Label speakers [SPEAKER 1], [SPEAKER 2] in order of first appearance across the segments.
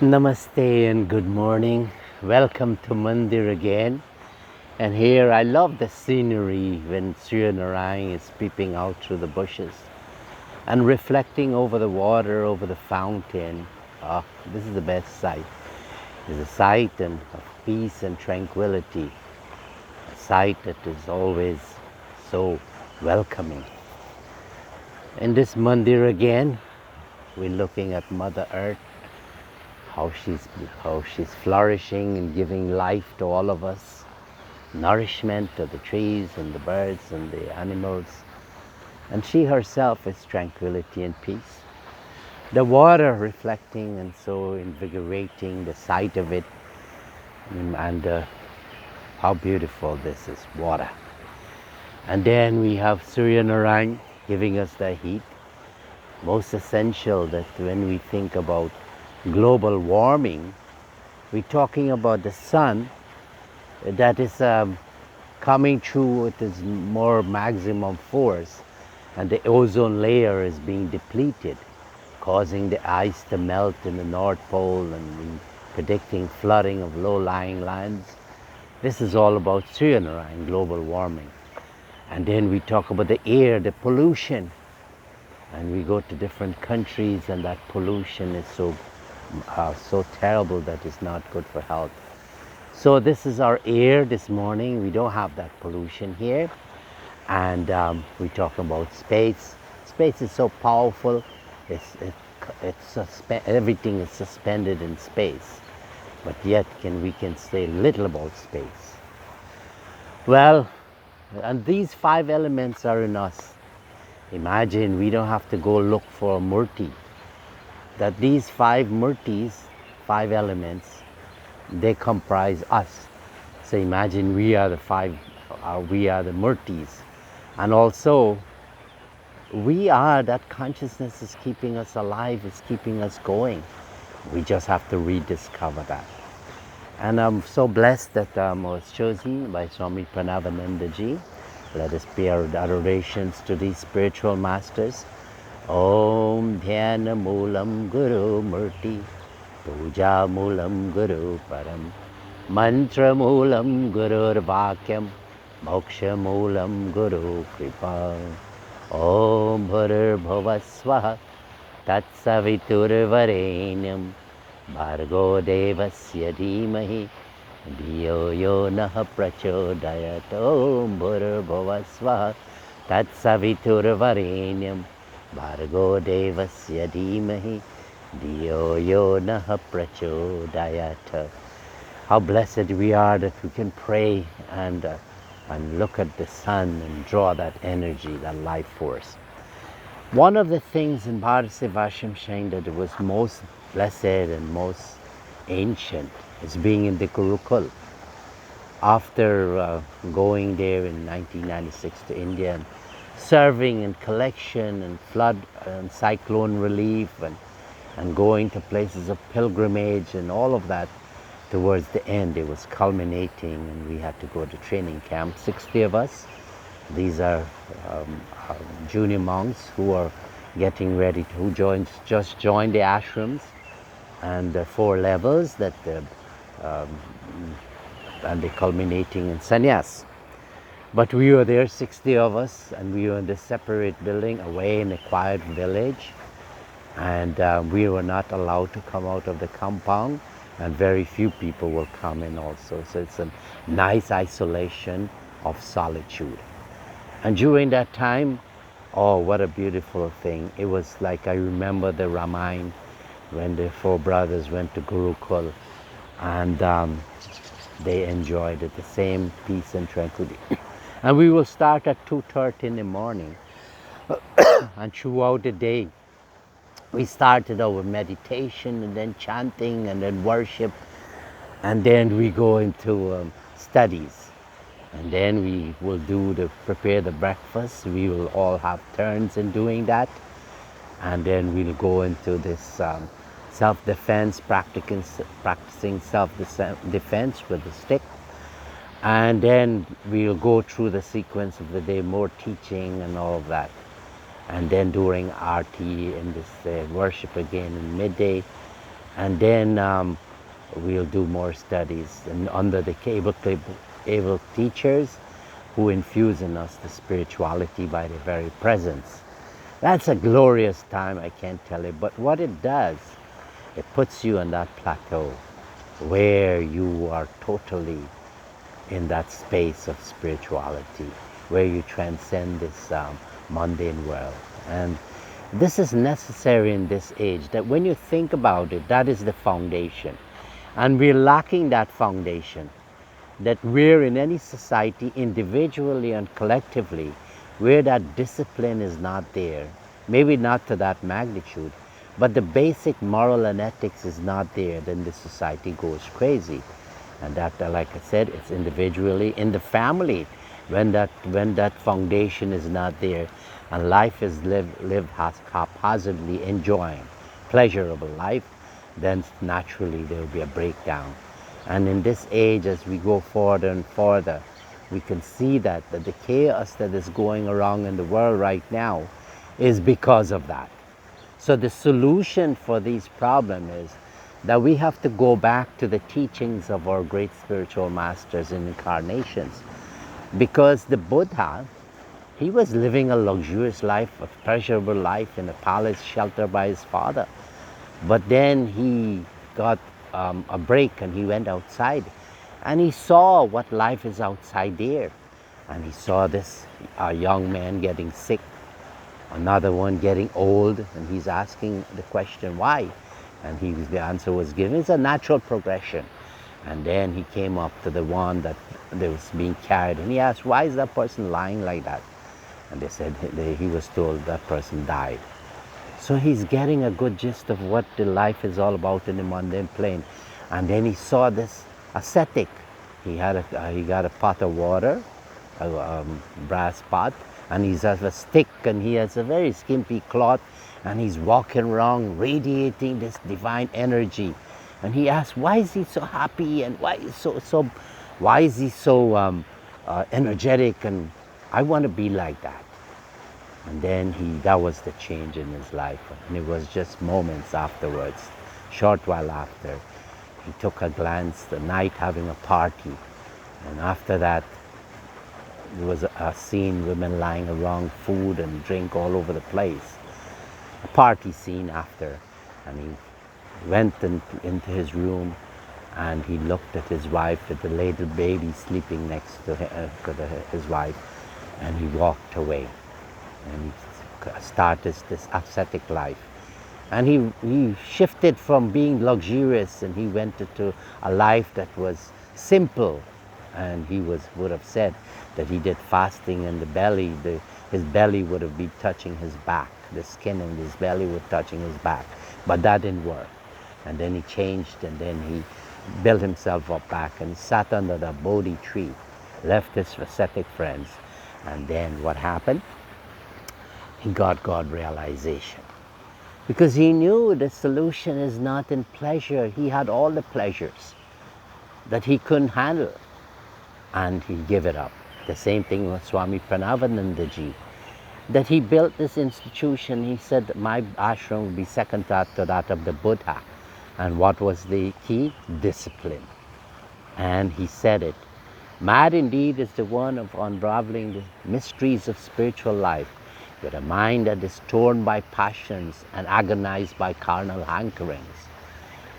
[SPEAKER 1] Namaste and good morning. Welcome to Mandir again. And here I love the scenery when Surya Narayan is peeping out through the bushes and reflecting over the water, over the fountain. Ah, this is the best sight. It's a sight of peace and tranquility, a sight that is always so welcoming. In this Mandir again, we're looking at Mother Earth, how she's flourishing and giving life to all of us, nourishment to the trees and the birds and the animals. And she herself is tranquility and peace. The water reflecting and so invigorating, the sight of it, and how beautiful this is, water. And then we have Surya Narayan giving us the heat. Most essential that when we think about global warming, we're talking about the sun that is coming through with its more maximum force, and the ozone layer is being depleted, causing the ice to melt in the North Pole and predicting flooding of low-lying lands. This is all about Surya Narayan, global warming. And then we talk about the air, the pollution, and we go to different countries and that pollution is so terrible that it's not good for health. So this is our air this morning. We don't have that pollution here. And we're talking about space. Space is so powerful. Everything is suspended in space. But yet we can say little about space. Well, and these 5 elements are in us. Imagine we don't have to go look for a murti. That these 5 murtis, 5 elements, they comprise us. So imagine we are the murtis. And also, we are, that consciousness is keeping us alive, is keeping us going. We just have to rediscover that. And I'm so blessed that I was chosen by Swami Parameshananda ji. Let us pay our adorations to these spiritual masters. Om Dhyana Moolam Guru Murti, Puja Moolam Guru Param, Mantra Moolam Guru Vakyam, Moksha Moolam Guru Kripa. Om Bhur Bhuva Swaha, Tat Savitur Varenyam, Bhargo Devasya Dhimahi, Dhiyo Yo Naha Prachodayat. Om Bhur Bhuva Swaha, Tat Savitur Varenyam, Bhargo Devasya Dhimahi, Dhiyo Yo Naha Prachodayat. How blessed we are that we can pray and look at the sun and draw that energy, that life force. One of the things in Bharat Sevashram saying that it was most blessed and most ancient is being in the Gurukul. After going there in 1996 to India and serving in collection and flood and cyclone relief and going to places of pilgrimage and all of that, towards the end it was culminating and we had to go to training camp, 60 of us. These are junior monks who are getting ready to, just joined the ashrams and the 4 levels that and they're culminating in sannyas. But we were there, 60 of us, and we were in this separate building away in a quiet village, and we were not allowed to come out of the compound, and very few people will come in also. So it's a nice isolation of solitude. And during that time, oh, what a beautiful thing. It was like, I remember the Ramayana when the 4 brothers went to Gurukul, and they enjoyed it, the same peace and tranquility. And we will start at 2:30 in the morning. And throughout the day, we started our meditation and then chanting and then worship. And then we go into studies. And then we will prepare the breakfast. We will all have turns in doing that. And then we'll go into this self-defense, practicing self-defense with the stick. And then we'll go through the sequence of the day, more teaching and all of that. And then during Aarti and this worship again in midday, And then we'll do more studies and under the able teachers who infuse in us the spirituality by their very presence. That's a glorious time, I can't tell you. But what it does, it puts you on that plateau where you are totally in that space of spirituality, where you transcend this mundane world. And this is necessary in this age, that when you think about it, that is the foundation. And we're lacking that foundation, that we're in any society, individually and collectively, where that discipline is not there, maybe not to that magnitude, but the basic moral and ethics is not there, then the society goes crazy. And that, like I said, it's individually, in the family, when that foundation is not there, and life is lived haphazardly, enjoying pleasurable life, then naturally there will be a breakdown. And in this age, as we go further and further, we can see that the chaos that is going around in the world right now is because of that. So the solution for these problems is that we have to go back to the teachings of our great spiritual masters in incarnations. Because the Buddha, he was living a luxurious life, a pleasurable life in a palace sheltered by his father. But then he got a break and he went outside and he saw what life is outside there. And he saw this young man getting sick, another one getting old, and he's asking the question, why? And the answer was given, it's a natural progression. And then he came up to the one that was being carried, and he asked, why is that person lying like that? And they said, he was told that person died. So he's getting a good gist of what the life is all about in the mundane plane. And then he saw this ascetic. He got a pot of water, a brass pot, and he has a stick, and he has a very skimpy cloth, and he's walking around radiating this divine energy. And he asked, why is he so happy, and why is he so energetic? And I want to be like that. And then that was the change in his life. And it was just moments afterwards, short while after, he took a glance, the night having a party. And after that, there was a scene, women lying around, food and drink all over the place. A party scene after. And he went into his room and he looked at his wife with the little baby sleeping next to his wife, and he walked away. And he started this ascetic life. And he shifted from being luxurious, and he went into a life that was simple. And he would have said that he did fasting, and his belly would have been touching his back. The skin in his belly was touching his back. But that didn't work. And then he changed, and then he built himself up back, and he sat under the Bodhi tree, left his ascetic friends. And then what happened? He got God realization. Because he knew the solution is not in pleasure. He had all the pleasures that he couldn't handle, and he gave it up. The same thing with Swami Parameshananda ji, that he built this institution. He said that my ashram would be second to that of the Buddha. And what was the key? Discipline. And he said it. Mad indeed is the one of unraveling the mysteries of spiritual life, with a mind that is torn by passions and agonized by carnal hankerings.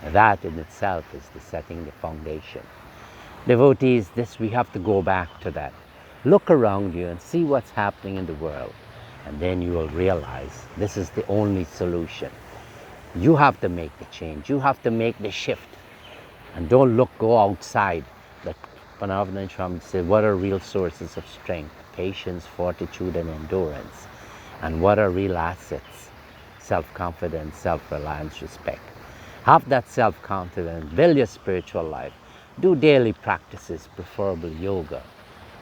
[SPEAKER 1] That in itself is setting the foundation. Devotees, we have to go back to that. Look around you and see what's happening in the world, and then you will realize this is the only solution. You have to make the change. You have to make the shift. And don't go outside. That Parameshananda said, what are real sources of strength? Patience, fortitude, and endurance. And what are real assets? Self-confidence, self-reliance, respect. Have that self-confidence, build your spiritual life. Do daily practices, preferably yoga,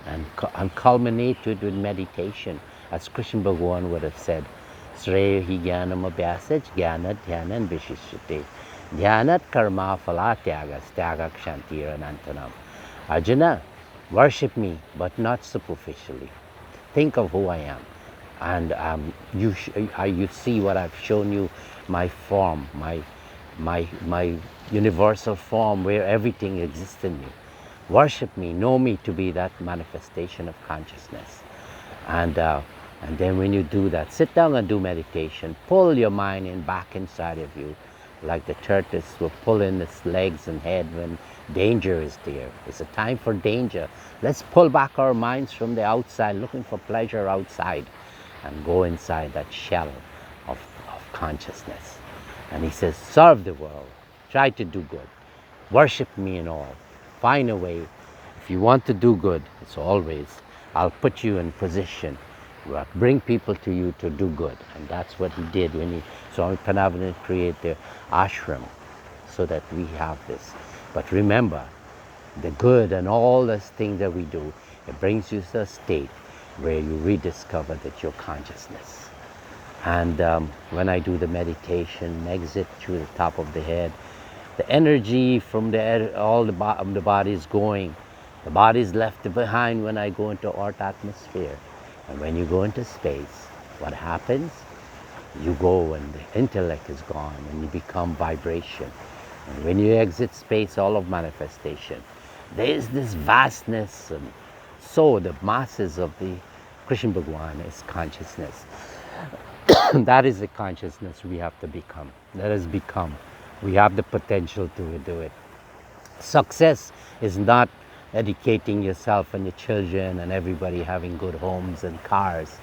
[SPEAKER 1] and culminate it with meditation. As Krishna Bhagavan would have said, Sreya hi jnanam abhyasaj jnanat dhyanan vishishyate. Dhyanat karma phala tyagas tyagak shantir anantanam. Arjuna, worship me, but not superficially. Think of who I am. And you see what I've shown you, my form, my universal form where everything exists in me. Worship me, know me to be that manifestation of consciousness. And then when you do that, sit down and do meditation. Pull your mind in back inside of you, like the tortoise will pull in its legs and head when danger is there. It's a time for danger. Let's pull back our minds from the outside, looking for pleasure outside, and go inside that shell of consciousness. And he says, serve the world. Try to do good. Worship me in all. Find a way. If you want to do good, it's always, I'll put you in position. Bring people to you to do good. And that's what he did when he, Swami Parameshananda created the ashram, so that we have this. But remember, the good and all those things that we do, it brings you to a state where you rediscover that you're consciousness. And when I do the meditation, exit through the top of the head, the energy from the body is going. The body is left behind when I go into earth atmosphere. And when you go into space, what happens? You go and the intellect is gone and you become vibration. And when you exit space, all of manifestation, there is this vastness. And so the masses of the Krishna Bhagwan is consciousness. That is the consciousness we have to become. Let us become. We have the potential to do it. Success is not educating yourself and your children and everybody having good homes and cars,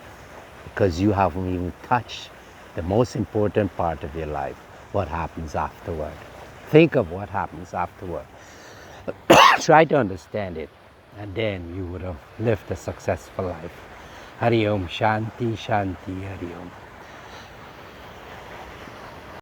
[SPEAKER 1] because you haven't even touched the most important part of your life, what happens afterward. Think of what happens afterward. Try to understand it, and then you would have lived a successful life. Hari Om, Shanti, Shanti, Hari Om.